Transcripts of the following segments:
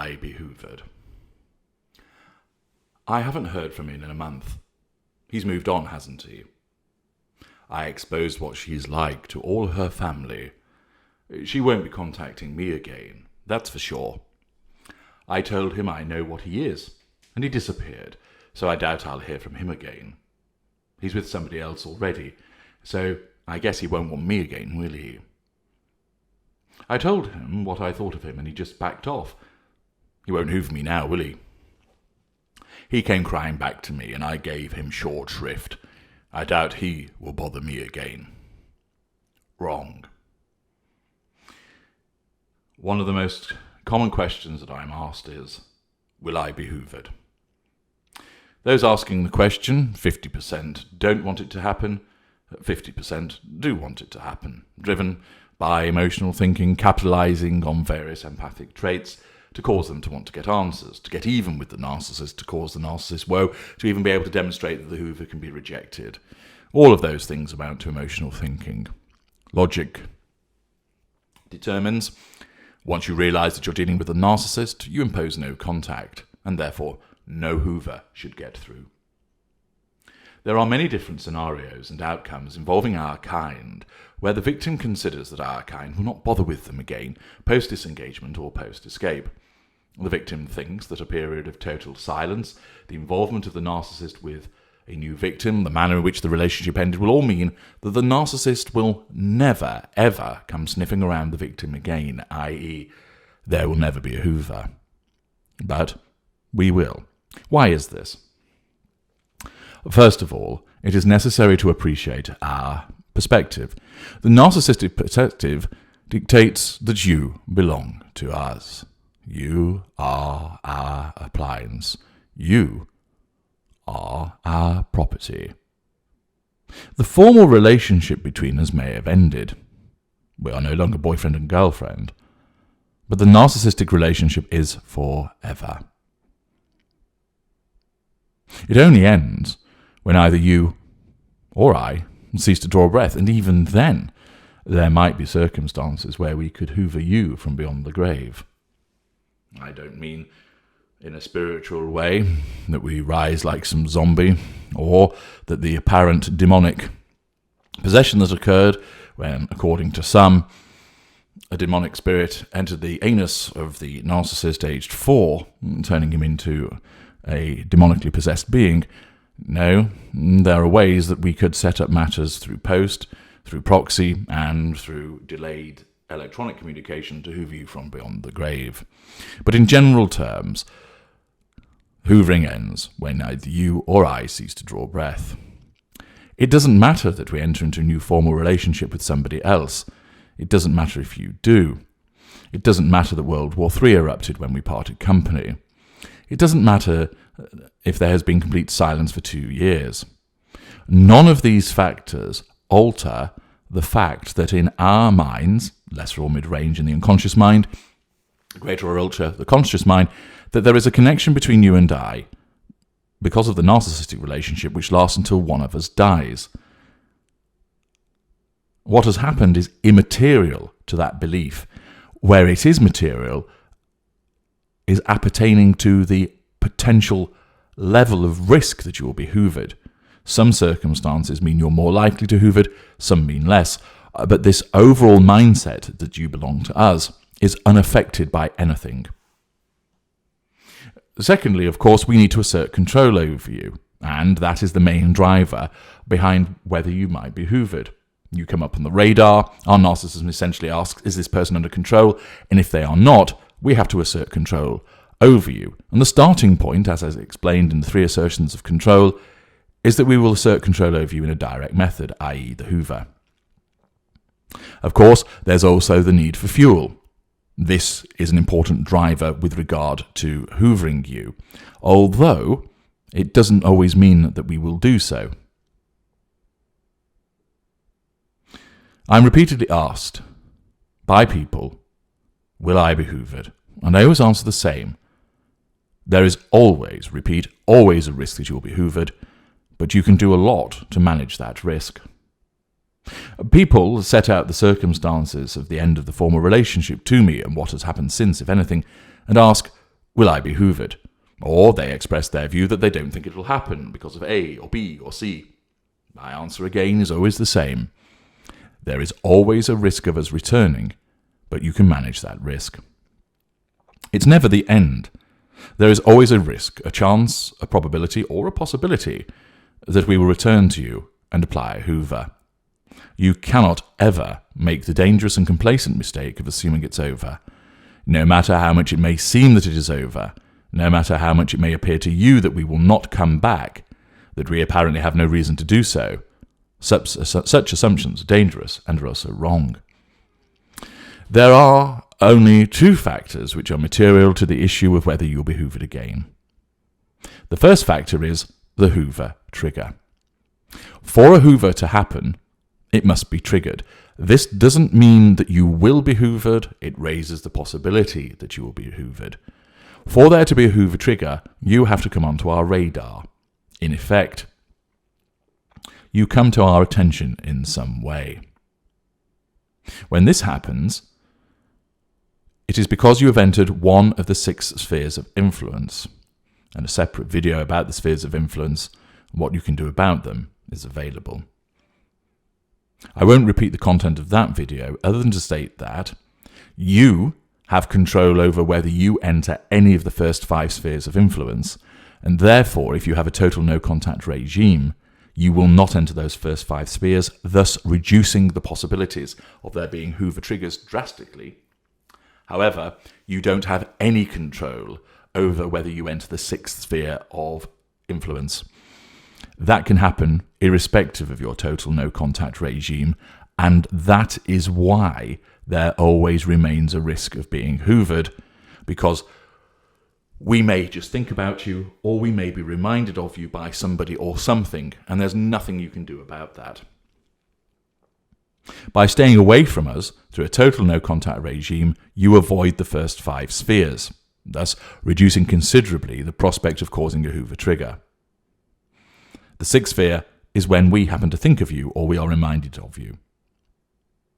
I be hoovered? I haven't heard from him in a month. He's moved on, hasn't he? I exposed what she's like to all her family. She won't be contacting me again, that's for sure. I told him I know what he is, and he disappeared, so I doubt I'll hear from him again. He's with somebody else already, so I guess he won't want me again, will he? I told him what I thought of him, and he just backed off. He won't hoover me now, will he? He came crying back to me, and I gave him short shrift. I doubt he will bother me again. Wrong. One of the most common questions that I'm asked is, will I be hoovered? Those asking the question, 50% don't want it to happen, 50% do want it to happen, driven by emotional thinking, capitalizing on various empathic traits to cause them to want to get answers, to get even with the narcissist, to cause the narcissist woe, to even be able to demonstrate that the hoover can be rejected. All of those things amount to emotional thinking. Logic determines, once you realize that you're dealing with a narcissist, you impose no contact, and therefore no hoover should get through. There are many different scenarios and outcomes involving our kind where the victim considers that our kind will not bother with them again post-disengagement or post-escape. The victim thinks that a period of total silence, the involvement of the narcissist with a new victim, the manner in which the relationship ended will all mean that the narcissist will never, ever come sniffing around the victim again, i.e., there will never be a hoover. But we will. Why is this? First of all, it is necessary to appreciate our perspective. The narcissistic perspective dictates that you belong to us. You are our appliance. You are our property. The formal relationship between us may have ended. We are no longer boyfriend and girlfriend. But the narcissistic relationship is forever. It only ends when either you or I cease to draw breath, and even then there might be circumstances where we could hoover you from beyond the grave. I don't mean in a spiritual way, that we rise like some zombie, or that the apparent demonic possession that occurred when, according to some, a demonic spirit entered the anus of the narcissist aged 4, turning him into a demonically possessed being. No, there are ways that we could set up matters through post, through proxy, and through delayed electronic communication to hoover you from beyond the grave. But in general terms, hoovering ends when either you or I cease to draw breath. It doesn't matter that we enter into a new formal relationship with somebody else. It doesn't matter if you do. It doesn't matter that World War III erupted when we parted company. It doesn't matter if there has been complete silence for 2 years. None of these factors alter the fact that in our minds, lesser or mid-range in the unconscious mind, greater or ultra the conscious mind, that there is a connection between you and I because of the narcissistic relationship which lasts until one of us dies. What has happened is immaterial to that belief. Where it is material is appertaining to the potential level of risk that you will be hoovered. Some circumstances mean you're more likely to hoovered, some mean less, but this overall mindset that you belong to us is unaffected by anything. Secondly, of course, we need to assert control over you, and that is the main driver behind whether you might be hoovered. You come up on the radar, our narcissism essentially asks, is this person under control? And if they are not, we have to assert control over you. And the starting point, as I explained in the 3 assertions of control, is that we will assert control over you in a direct method, i.e. the hoover. Of course, there's also the need for fuel. This is an important driver with regard to hoovering you, although it doesn't always mean that we will do so. I'm repeatedly asked by people, will I be hoovered? And I always answer the same. There is always, repeat, always a risk that you will be hoovered, but you can do a lot to manage that risk. People set out the circumstances of the end of the former relationship to me and what has happened since, if anything, and ask, will I be hoovered? Or they express their view that they don't think it will happen because of A or B or C. My answer again is always the same. There is always a risk of us returning, but you can manage that risk. It's never the end. There is always a risk, a chance, a probability, or a possibility that we will return to you and apply a hoover. You cannot ever make the dangerous and complacent mistake of assuming it's over. No matter how much it may seem that it is over, no matter how much it may appear to you that we will not come back, that we apparently have no reason to do so, such assumptions are dangerous and are also wrong. There are only two factors which are material to the issue of whether you'll be hoovered again. The first factor is the hoover trigger. For a hoover to happen, it must be triggered. This doesn't mean that you will be hoovered, it raises the possibility that you will be hoovered. For there to be a hoover trigger, you have to come onto our radar. In effect, you come to our attention in some way. When this happens, it is because you have entered one of the 6 spheres of influence, and a separate video about the spheres of influence and what you can do about them is available. I won't repeat the content of that video other than to state that you have control over whether you enter any of the first 5 spheres of influence, and therefore, if you have a total no-contact regime, you will not enter those first 5 spheres, thus reducing the possibilities of there being hoover triggers drastically. However, you don't have any control over whether you enter the 6th sphere of influence. That can happen irrespective of your total no-contact regime, and that is why there always remains a risk of being hoovered, because we may just think about you, or we may be reminded of you by somebody or something, and there's nothing you can do about that. By staying away from us through a total no-contact regime, you avoid the first 5 spheres, thus reducing considerably the prospect of causing a hoover trigger. The 6th sphere is when we happen to think of you or we are reminded of you.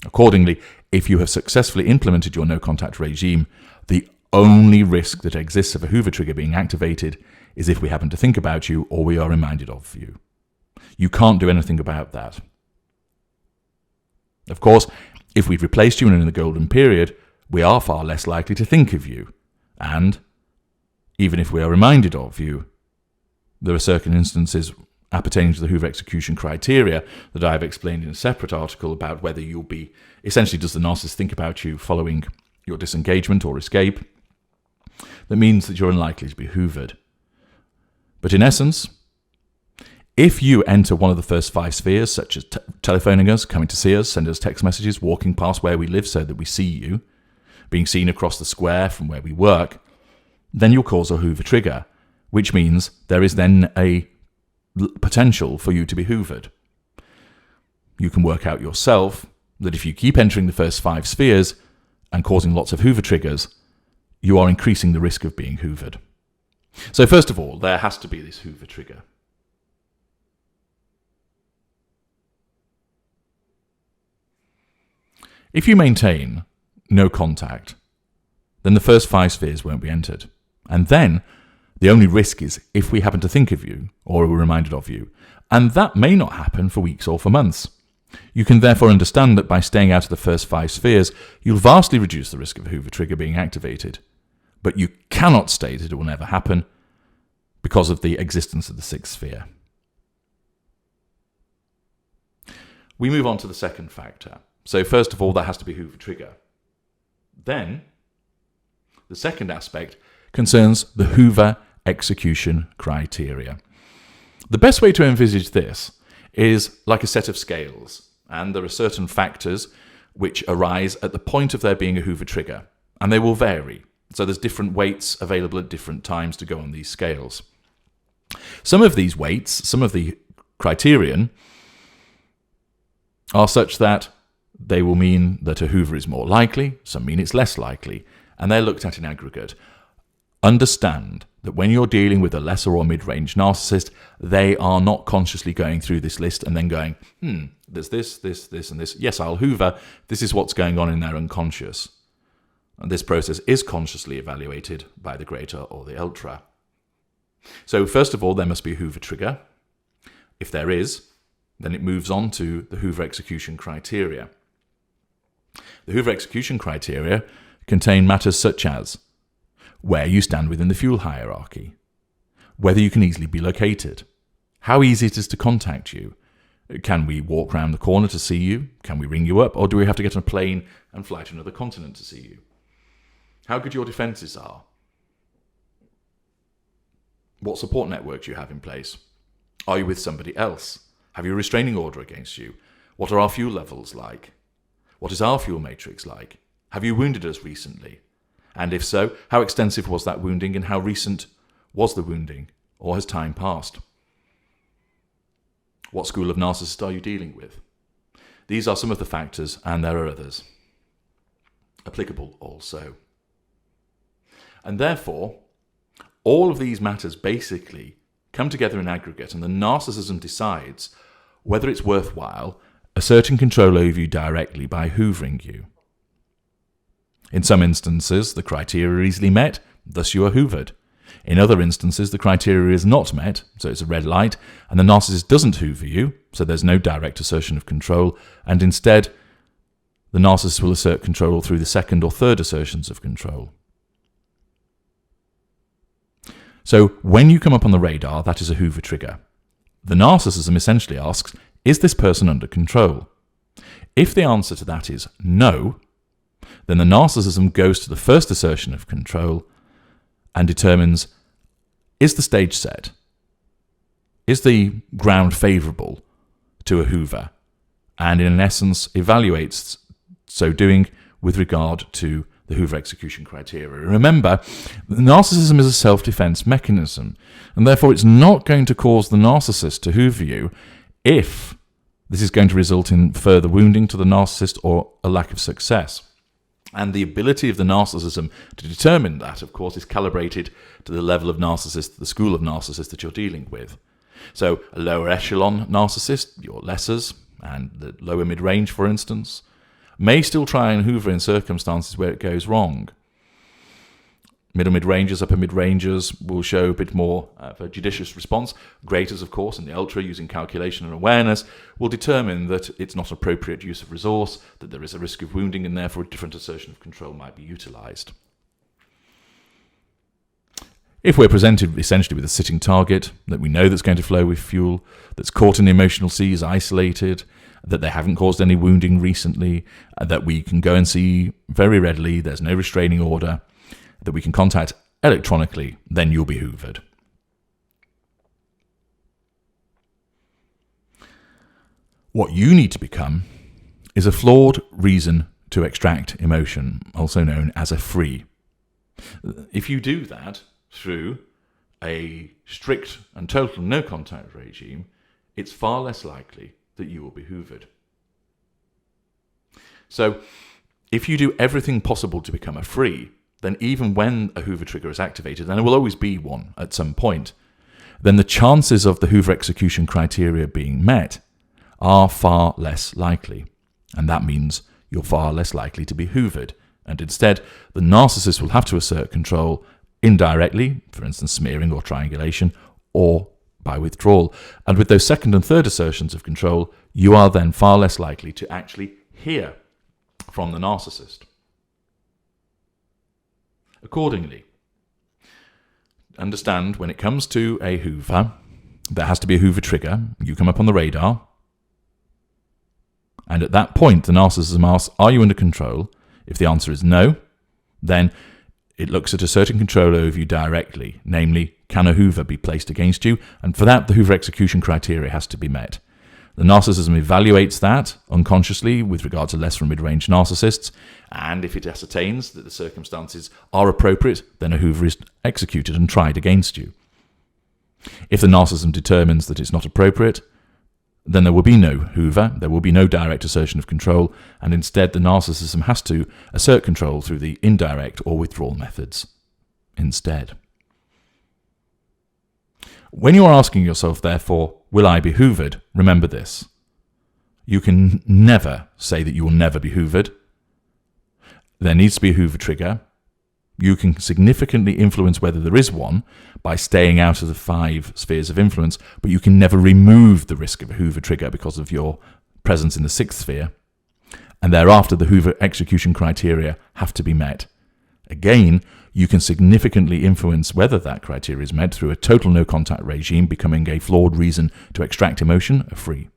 Accordingly, if you have successfully implemented your no-contact regime, the only risk that exists of a hoover trigger being activated is if we happen to think about you or we are reminded of you. You can't do anything about that. Of course, if we've replaced you in the golden period, we are far less likely to think of you. And even if we are reminded of you, there are certain instances appertaining to the Hoover execution criteria that I have explained in a separate article about whether you'll be, essentially does the narcissist think about you following your disengagement or escape, that means that you're unlikely to be hoovered. But in essence, if you enter one of the first 5 spheres, such as telephoning us, coming to see us, sending us text messages, walking past where we live so that we see you, being seen across the square from where we work, then you'll cause a hoover trigger, which means there is then a potential for you to be hoovered. You can work out yourself that if you keep entering the first 5 spheres and causing lots of hoover triggers, you are increasing the risk of being hoovered. So first of all, there has to be this hoover trigger. If you maintain no contact, then the first 5 spheres won't be entered. And then the only risk is if we happen to think of you or we're reminded of you. And that may not happen for weeks or for months. You can therefore understand that by staying out of the first 5 spheres, you'll vastly reduce the risk of a hoover trigger being activated. But you cannot state that it will never happen because of the existence of the 6th sphere. We move on to the second factor. So first of all, there has to be hoover trigger. Then, the second aspect concerns the Hoover execution criteria. The best way to envisage this is like a set of scales, and there are certain factors which arise at the point of there being a Hoover trigger, and they will vary. So there's different weights available at different times to go on these scales. Some of these weights, some of the criterion, are such that they will mean that a hoover is more likely, some mean it's less likely, and they're looked at in aggregate. Understand that when you're dealing with a lesser or mid-range narcissist, they are not consciously going through this list and then going, there's this, and this. Yes, I'll hoover. This is what's going on in their unconscious. And this process is consciously evaluated by the greater or the ultra. So first of all, there must be a Hoover trigger. If there is, then it moves on to the Hoover execution criteria. The Hoover execution criteria contain matters such as where you stand within the fuel hierarchy, whether you can easily be located, how easy it is to contact you, can we walk round the corner to see you, can we ring you up, or do we have to get on a plane and fly to another continent to see you, how good your defences are, what support networks you have in place, are you with somebody else, have you a restraining order against you, what are our fuel levels like, what is our fuel matrix like, have you wounded us recently, and if so, how extensive was that wounding and how recent was the wounding, or has time passed? What school of narcissist are you dealing with? These are some of the factors, and there are others applicable also. And therefore, all of these matters basically come together in aggregate, and the narcissism decides whether it's worthwhile asserting control over you directly by hoovering you. In some instances, the criteria are easily met, thus you are hoovered. In other instances, the criteria is not met, so it's a red light, and the narcissist doesn't hoover you, so there's no direct assertion of control, and instead, the narcissist will assert control through the second or third assertions of control. So when you come up on the radar, that is a Hoover trigger. The narcissism essentially asks, is this person under control? If the answer to that is no, then the narcissism goes to the first assertion of control and determines, is the stage set? Is the ground favourable to a hoover? And in essence, evaluates so doing with regard to the Hoover execution criteria. Remember, narcissism is a self-defense mechanism, and therefore it's not going to cause the narcissist to hoover you if this is going to result in further wounding to the narcissist or a lack of success. And the ability of the narcissism to determine that, of course, is calibrated to the level of narcissist, the school of narcissist that you're dealing with. So a lower echelon narcissist, your lessers, and the lower mid-range, for instance, may still try and hoover in circumstances where it goes wrong. Middle mid-rangers, upper mid-rangers will show a bit more of a judicious response. Graders, of course, and the ultra, using calculation and awareness, will determine that it's not appropriate use of resource, that there is a risk of wounding, and therefore a different assertion of control might be utilised. If we're presented essentially with a sitting target that we know that's going to flow with fuel, that's caught in the emotional seas, isolated, that they haven't caused any wounding recently, that we can go and see very readily, there's no restraining order, that we can contact electronically, then you'll be hoovered. What you need to become is a flawed reason to extract emotion, also known as a free. If you do that through a strict and total no contact regime, it's far less likely that you will be hoovered. So if you do everything possible to become a free, then even when a Hoover trigger is activated, and there will always be one at some point, then the chances of the Hoover execution criteria being met are far less likely. And that means you're far less likely to be hoovered. And instead, the narcissist will have to assert control indirectly, for instance, smearing or triangulation, or by withdrawal. And with those second and third assertions of control, you are then far less likely to actually hear from the narcissist. Accordingly, understand when it comes to a hoover, there has to be a Hoover trigger. You come up on the radar. And at that point, the narcissism asks, are you under control? If the answer is no, then it looks at asserting control over you directly, namely, can a hoover be placed against you? And for that, the Hoover execution criteria has to be met. The narcissism evaluates that unconsciously with regard to lesser and mid-range narcissists, and if it ascertains that the circumstances are appropriate, then a hoover is executed and tried against you. If the narcissism determines that it's not appropriate, then there will be no hoover, there will be no direct assertion of control, and instead the narcissism has to assert control through the indirect or withdrawal methods instead. When you are asking yourself, therefore, will I be hoovered? Remember this. You can never say that you will never be hoovered. there needs to be a hoover trigger. You can significantly influence whether there is one by staying out of the 5 spheres of influence, but you can never remove the risk of a hoover trigger because of your presence in the 6th sphere. And thereafter, the hoover execution criteria have to be met. Again, you can significantly influence whether that criteria is met through a total no-contact regime becoming a flawed reason to extract emotion, a free.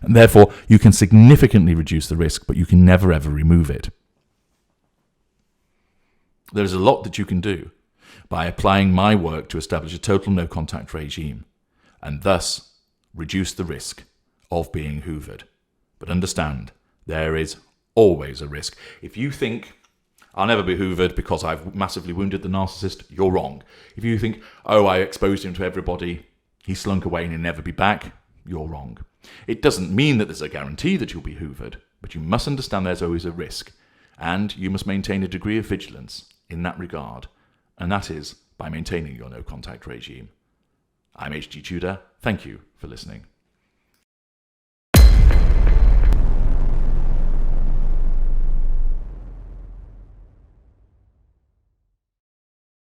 And therefore, you can significantly reduce the risk, but you can never ever remove it. There's a lot that you can do by applying my work to establish a total no-contact regime, and thus reduce the risk of being hoovered. But understand, there is always a risk. If you think, I'll never be hoovered because I've massively wounded the narcissist, you're wrong. If you think, oh, I exposed him to everybody, he slunk away and he'll never be back, you're wrong. It doesn't mean that there's a guarantee that you'll be hoovered, but you must understand there's always a risk, and you must maintain a degree of vigilance in that regard, and that is by maintaining your no-contact regime. I'm H.G. Tudor. Thank you for listening.